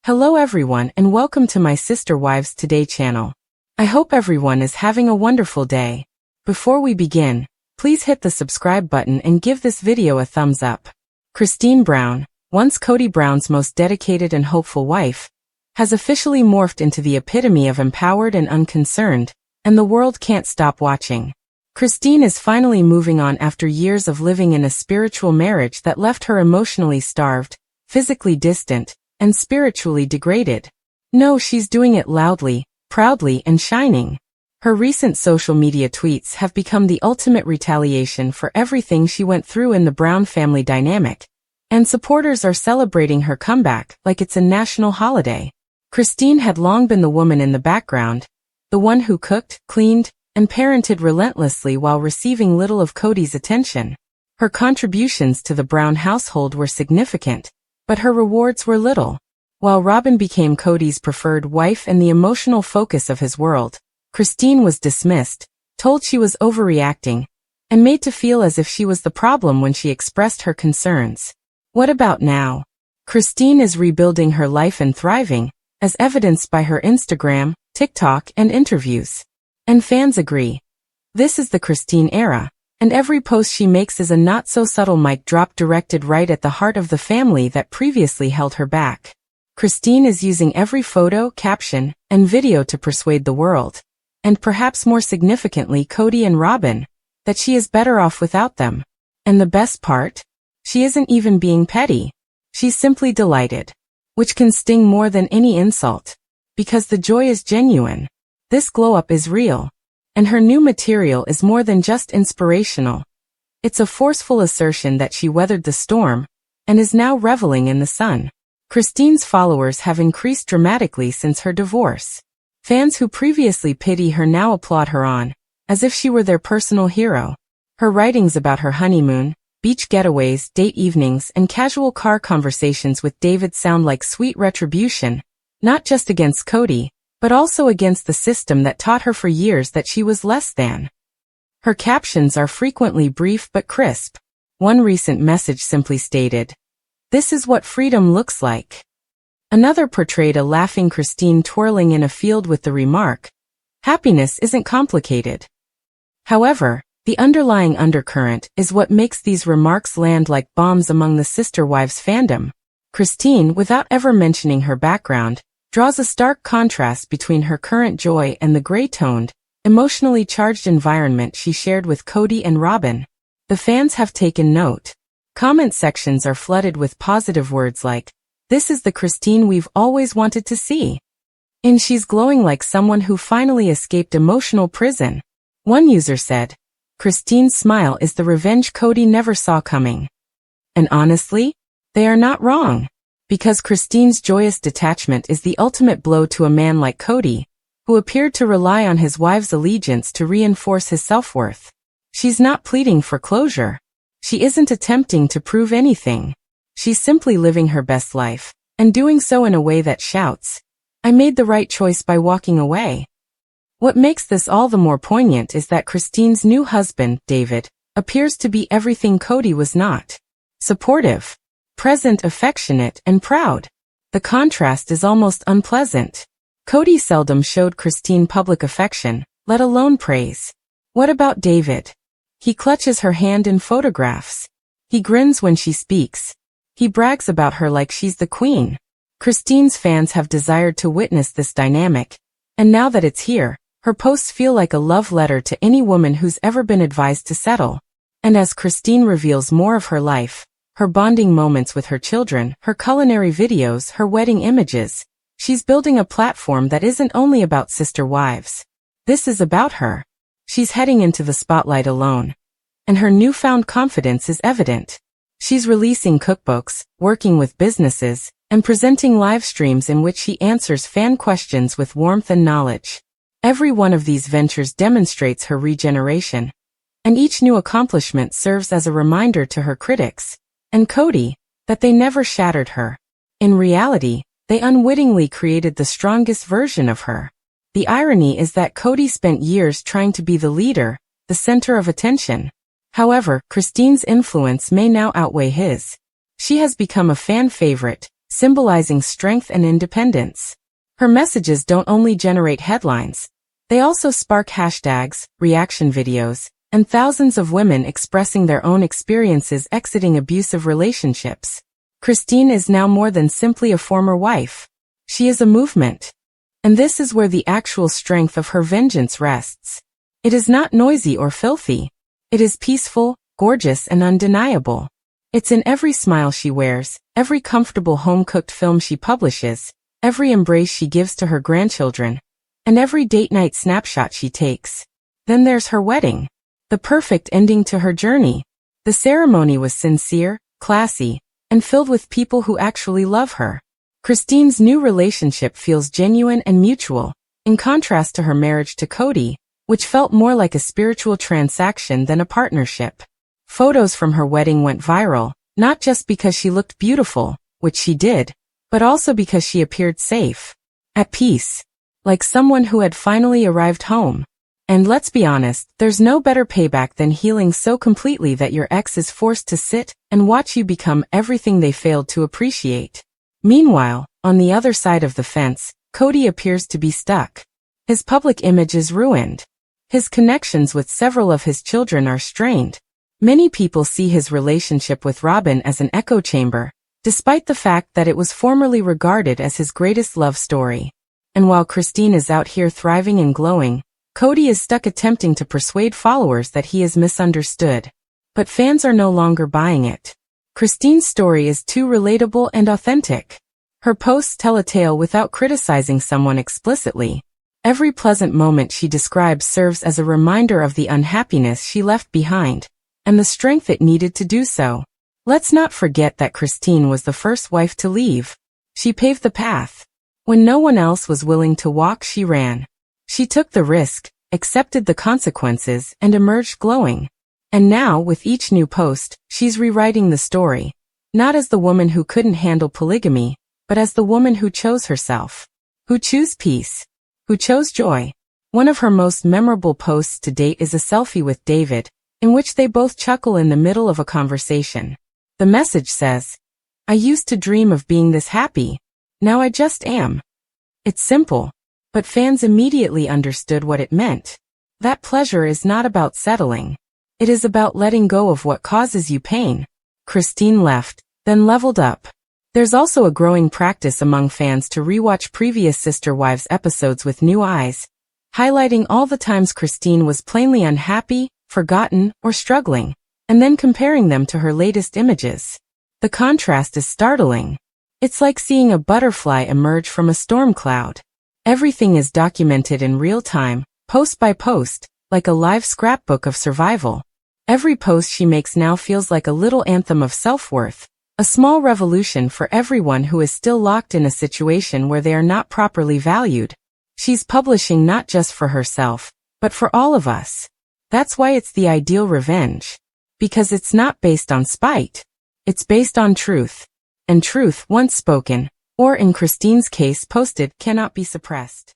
Hello everyone and welcome to my Sister Wives Today channel. I hope everyone is having a wonderful day. Before we begin, please hit the subscribe button and give this video a thumbs up. Christine Brown, once Kody Brown's most dedicated and hopeful wife, has officially morphed into the epitome of empowered and unconcerned, and the world can't stop watching. Christine is finally moving on after years of living in a spiritual marriage that left her emotionally starved, physically distant, and spiritually degraded. No, she's doing it loudly, proudly, and shining. Her recent social media tweets have become the ultimate retaliation for everything she went through in the Brown family dynamic, and supporters are celebrating her comeback like it's a national holiday. Christine had long been the woman in the background, the one who cooked, cleaned, and parented relentlessly while receiving little of Kody's attention. Her contributions to the Brown household were significant, but her rewards were little. While Robyn became Kody's preferred wife and the emotional focus of his world, Christine was dismissed, told she was overreacting, and made to feel as if she was the problem when she expressed her concerns. What about now? Christine is rebuilding her life and thriving, as evidenced by her Instagram, TikTok, and interviews. And fans agree. This is the Christine era, and every post she makes is a not-so-subtle mic drop directed right at the heart of the family that previously held her back. Christine is using every photo, caption, and video to persuade the world, and perhaps more significantly Kody and Robyn, that she is better off without them. And the best part? She isn't even being petty. She's simply delighted, which can sting more than any insult, because the joy is genuine. This glow-up is real. And her new material is more than just inspirational. It's a forceful assertion that she weathered the storm, and is now reveling in the sun. Christine's followers have increased dramatically since her divorce. Fans who previously pity her now applaud her on, as if she were their personal hero. Her writings about her honeymoon, beach getaways, date evenings, and casual car conversations with David sound like sweet retribution, not just against Kody, but also against the system that taught her for years that she was less than. Her captions are frequently brief but crisp. One recent message simply stated, "This is what freedom looks like." Another portrayed a laughing Christine twirling in a field with the remark, "Happiness isn't complicated." However, the underlying undercurrent is what makes these remarks land like bombs among the Sister Wives fandom. Christine, without ever mentioning her background, draws a stark contrast between her current joy and the gray-toned, emotionally charged environment she shared with Kody and Robyn. The fans have taken note. Comment sections are flooded with positive words like, "This is the Christine we've always wanted to see," and "She's glowing like someone who finally escaped emotional prison." One user said, "Christine's smile is the revenge Kody never saw coming." And honestly, they are not wrong. Because Christine's joyous detachment is the ultimate blow to a man like Kody, who appeared to rely on his wife's allegiance to reinforce his self-worth. She's not pleading for closure. She isn't attempting to prove anything. She's simply living her best life, and doing so in a way that shouts, "I made the right choice by walking away." What makes this all the more poignant is that Christine's new husband, David, appears to be everything Kody was not. Supportive, present, affectionate, and proud. The contrast is almost unpleasant. Kody seldom showed Christine public affection, let alone praise. What about David? He clutches her hand in photographs. He grins when she speaks. He brags about her like she's the queen. Christine's fans have desired to witness this dynamic, and now that it's here, her posts feel like a love letter to any woman who's ever been advised to settle. And as Christine reveals more of her life, her bonding moments with her children, her culinary videos, her wedding images, she's building a platform that isn't only about sister wives. This is about her. She's heading into the spotlight alone, and her newfound confidence is evident. She's releasing cookbooks, working with businesses, and presenting live streams in which she answers fan questions with warmth and knowledge. Every one of these ventures demonstrates her regeneration, and each new accomplishment serves as a reminder to her critics and Kody, that they never shattered her. In reality, they unwittingly created the strongest version of her. The irony is that Kody spent years trying to be the leader, the center of attention. However, Christine's influence may now outweigh his. She has become a fan favorite, symbolizing strength and independence. Her messages don't only generate headlines, they also spark hashtags, reaction videos, and thousands of women expressing their own experiences exiting abusive relationships. Christine is now more than simply a former wife. She is a movement. And this is where the actual strength of her vengeance rests. It is not noisy or filthy. It is peaceful, gorgeous, and undeniable. It's in every smile she wears, every comfortable home-cooked film she publishes, every embrace she gives to her grandchildren, and every date night snapshot she takes. Then there's her wedding. The perfect ending to her journey. The ceremony was sincere, classy, and filled with people who actually love her. Christine's new relationship feels genuine and mutual, in contrast to her marriage to Kody, which felt more like a spiritual transaction than a partnership. Photos from her wedding went viral, not just because she looked beautiful, which she did, but also because she appeared safe, at peace, like someone who had finally arrived home. And let's be honest, there's no better payback than healing so completely that your ex is forced to sit and watch you become everything they failed to appreciate. Meanwhile, on the other side of the fence, Kody appears to be stuck. His public image is ruined. His connections with several of his children are strained. Many people see his relationship with Robyn as an echo chamber, despite the fact that it was formerly regarded as his greatest love story. And while Christine is out here thriving and glowing, Kody is stuck attempting to persuade followers that he is misunderstood. But fans are no longer buying it. Christine's story is too relatable and authentic. Her posts tell a tale without criticizing someone explicitly. Every pleasant moment she describes serves as a reminder of the unhappiness she left behind, and the strength it needed to do so. Let's not forget that Christine was the first wife to leave. She paved the path. When no one else was willing to walk, she ran. She took the risk, accepted the consequences, and emerged glowing. And now, with each new post, she's rewriting the story. Not as the woman who couldn't handle polygamy, but as the woman who chose herself. Who chose peace. Who chose joy. One of her most memorable posts to date is a selfie with David, in which they both chuckle in the middle of a conversation. The message says, "I used to dream of being this happy. Now I just am." It's simple. But fans immediately understood what it meant. That pleasure is not about settling. It is about letting go of what causes you pain. Christine left, then leveled up. There's also a growing practice among fans to rewatch previous Sister Wives episodes with new eyes, highlighting all the times Christine was plainly unhappy, forgotten, or struggling, and then comparing them to her latest images. The contrast is startling. It's like seeing a butterfly emerge from a storm cloud. Everything is documented in real time, post by post, like a live scrapbook of survival. Every post she makes now feels like a little anthem of self-worth, a small revolution for everyone who is still locked in a situation where they are not properly valued. She's publishing not just for herself, but for all of us. That's why it's the ideal revenge. Because it's not based on spite. It's based on truth. And truth, once spoken, or in Christine's case posted, cannot be suppressed.